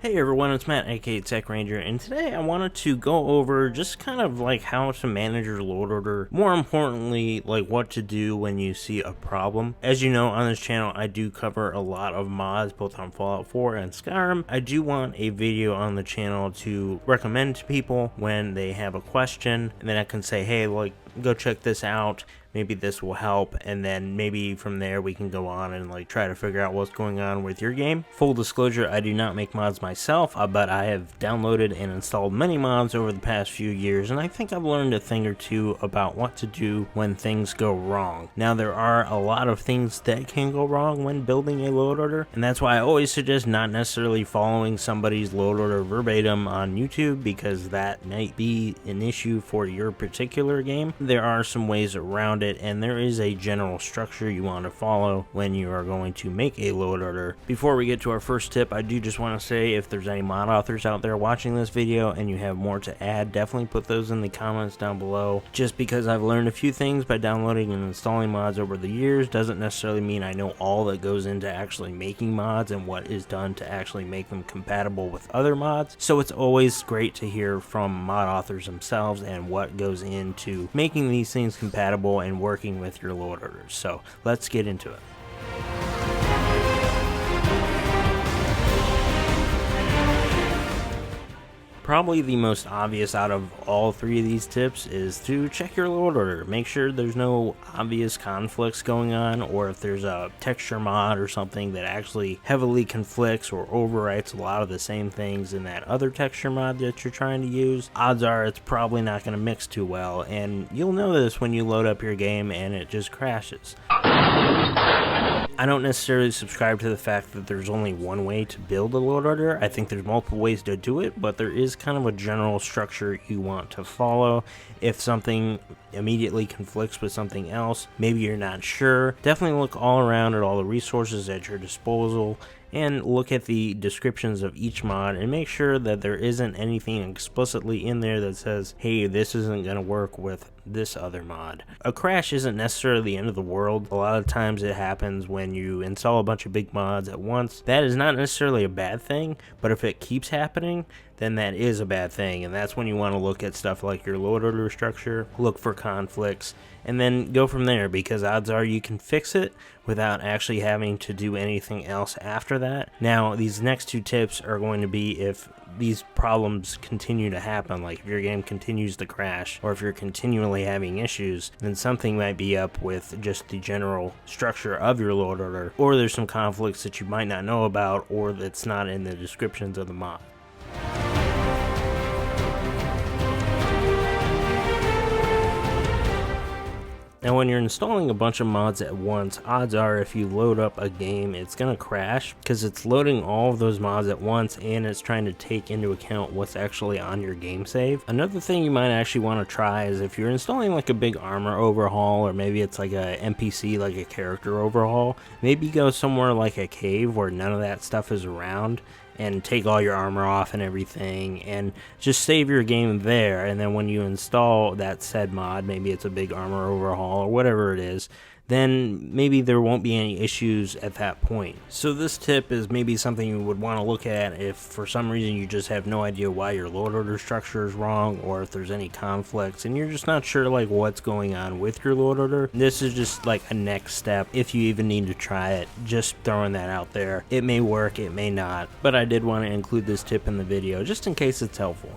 Hey everyone, it's Matt, aka Tech Ranger, and today I wanted to go over just kind of like how to manage your load order. More importantly, like what to do when you see a problem. As you know, on this channel, I do cover a lot of mods, both on Fallout 4 and Skyrim. I do want a video on the channel to recommend to people when they have a question, and then I can say, hey, like, go check this out. Maybe this will help, and then maybe from there we can go on and like try to figure out what's going on with your game. Full disclosure, I do not make mods myself, but I have downloaded and installed many mods over the past few years, and I think I've learned a thing or two about what to do when things go wrong. Now, there are a lot of things that can go wrong when building a load order, and that's why I always suggest not necessarily following somebody's load order verbatim on YouTube, because that might be an issue for your particular game. There are some ways around it, and there is a general structure you want to follow when you are going to make a load order. Before we get to our first tip, I do just want to say, if there's any mod authors out there watching this video and you have more to add, definitely put those in the comments down below. Just because I've learned a few things by downloading and installing mods over the years doesn't necessarily mean I know all that goes into actually making mods and what is done to actually make them compatible with other mods. So it's always great to hear from mod authors themselves and what goes into making these things compatible and working with your load orders. So let's get into it. Probably the most obvious out of all three of these tips is to check your load order. Make sure there's no obvious conflicts going on, or if there's a texture mod or something that actually heavily conflicts or overwrites a lot of the same things in that other texture mod that you're trying to use, odds are it's probably not going to mix too well, and you'll know this when you load up your game and it just crashes. I don't necessarily subscribe to the fact that there's only one way to build a load order. I think there's multiple ways to do it, but there is kind of a general structure you want to follow. If something immediately conflicts with something else, maybe you're not sure, definitely look all around at all the resources at your disposal and look at the descriptions of each mod and make sure that there isn't anything explicitly in there that says, hey, this isn't going to work with this other mod. A crash isn't necessarily the end of the world. A lot of times it happens when you install a bunch of big mods at once. That is not necessarily a bad thing, but if it keeps happening, then that is a bad thing, and that's when you want to look at stuff like your load order structure, look for conflicts, and then go from there, because odds are you can fix it without actually having to do anything else after that. Now, these next two tips are going to be if these problems continue to happen, like if your game continues to crash, or if you're continually having issues, then something might be up with just the general structure of your load order, or there's some conflicts that you might not know about, or that's not in the descriptions of the mod. Now, when you're installing a bunch of mods at once, odds are if you load up a game, it's going to crash because it's loading all of those mods at once and it's trying to take into account what's actually on your game save. Another thing you might actually want to try is if you're installing like a big armor overhaul, or maybe it's like a NPC, like a character overhaul, maybe go somewhere like a cave where none of that stuff is around, and take all your armor off and everything, and just save your game there. And then when you install that said mod, maybe it's a big armor overhaul or whatever it is, then maybe there won't be any issues at that point. So this tip is maybe something you would want to look at if for some reason you just have no idea why your load order structure is wrong, or if there's any conflicts and you're just not sure like what's going on with your load order. This is just like a next step if you even need to try it. Just throwing that out there. It may work, it may not, but I did want to include this tip in the video just in case it's helpful.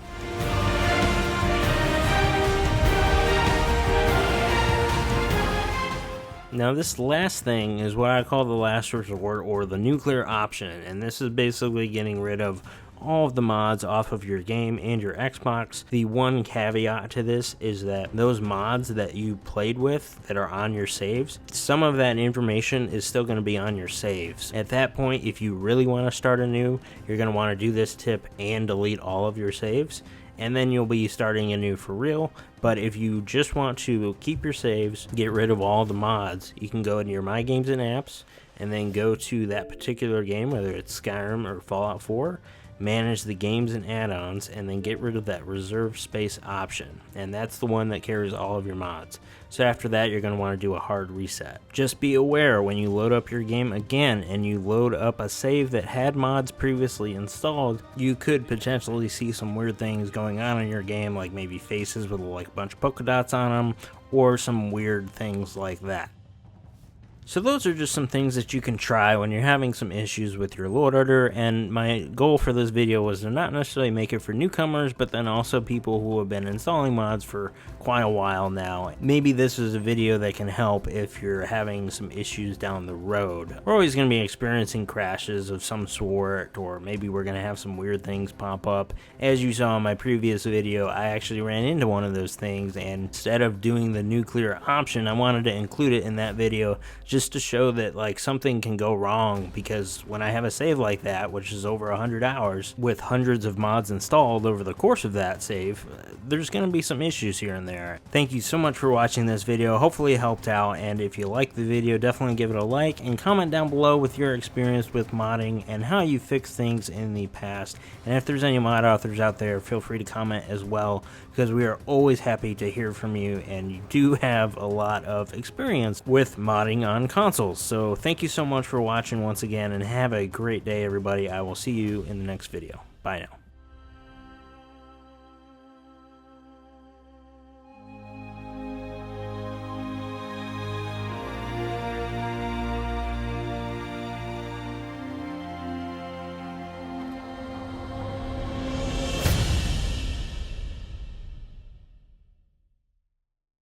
Now, this last thing is what I call the last resort, or the nuclear option, and this is basically getting rid of all of the mods off of your game and your Xbox. The one caveat to this is that those mods that you played with that are on your saves, some of that information is still going to be on your saves. At that point, if you really want to start anew, you're going to want to do this tip and delete all of your saves, and then you'll be starting anew for real. But if you just want to keep your saves, get rid of all the mods, you can go into your My Games and Apps and then go to that particular game, whether it's Skyrim or Fallout 4, manage the games and add-ons, and then get rid of that reserve space option, and that's the one that carries all of your mods. So after that, you're going to want to do a hard reset. Just be aware when you load up your game again and you load up a save that had mods previously installed, you could potentially see some weird things going on in your game, like maybe faces with like a bunch of polka dots on them, or some weird things like that. So those are just some things that you can try when you're having some issues with your load order, and my goal for this video was to not necessarily make it for newcomers, but then also people who have been installing mods for quite a while now. Maybe this is a video that can help if you're having some issues down the road. We're always going to be experiencing crashes of some sort, or maybe we're going to have some weird things pop up. As you saw in my previous video, I actually ran into one of those things, and instead of doing the nuclear option, I wanted to include it in that video just to show that like something can go wrong, because when I have a save like that, which is over 100 hours with hundreds of mods installed over the course of that save, there's going to be some issues here and there. Thank you so much for watching this video. Hopefully it helped out, and if you liked the video, definitely give it a like and comment down below with your experience with modding and how you fixed things in the past. And if there's any mod authors out there, feel free to comment as well, because we are always happy to hear from you, and you do have a lot of experience with modding on consoles. So thank you so much for watching once again, and have a great day, everybody. I will see you in the next video. Bye now.